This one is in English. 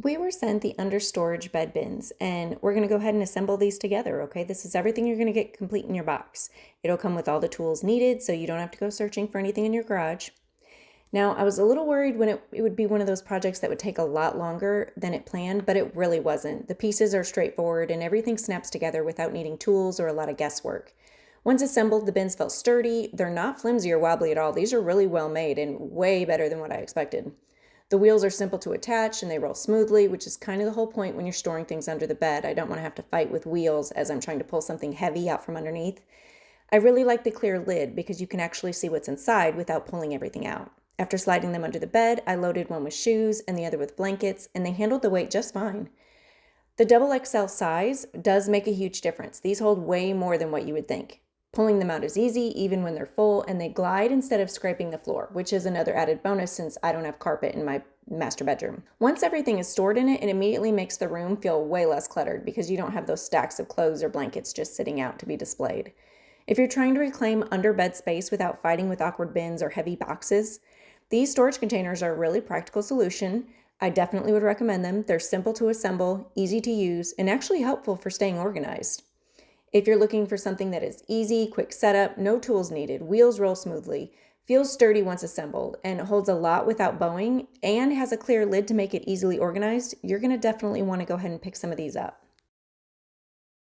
We were sent the under storage bed bins, and we're going to go ahead and assemble these together, okay? This is everything you're going to get complete in your box. It'll come with all the tools needed, so you don't have to go searching for anything in your garage. Now, I was a little worried when it would be one of those projects that would take a lot longer than it planned, but it really wasn't. The pieces are straightforward, and everything snaps together without needing tools or a lot of guesswork. Once assembled, the bins felt sturdy. They're not flimsy or wobbly at all. These are really well made and way better than what I expected. The wheels are simple to attach and they roll smoothly, which is kind of the whole point when you're storing things under the bed. I don't want to have to fight with wheels as I'm trying to pull something heavy out from underneath. I really like the clear lid because you can actually see what's inside without pulling everything out. After sliding them under the bed, I loaded one with shoes and the other with blankets, and they handled the weight just fine. The double XL size does make a huge difference. These hold way more than what you would think. Pulling them out is easy, even when they're full, and they glide instead of scraping the floor, which is another added bonus since I don't have carpet in my master bedroom. Once everything is stored in it, it immediately makes the room feel way less cluttered because you don't have those stacks of clothes or blankets just sitting out to be displayed. If you're trying to reclaim under bed space without fighting with awkward bins or heavy boxes, these storage containers are a really practical solution. I definitely would recommend them. They're simple to assemble, easy to use, and actually helpful for staying organized. If you're looking for something that is easy, quick setup, no tools needed, wheels roll smoothly, feels sturdy once assembled, and holds a lot without bowing, and has a clear lid to make it easily organized, you're going to definitely want to go ahead and pick some of these up.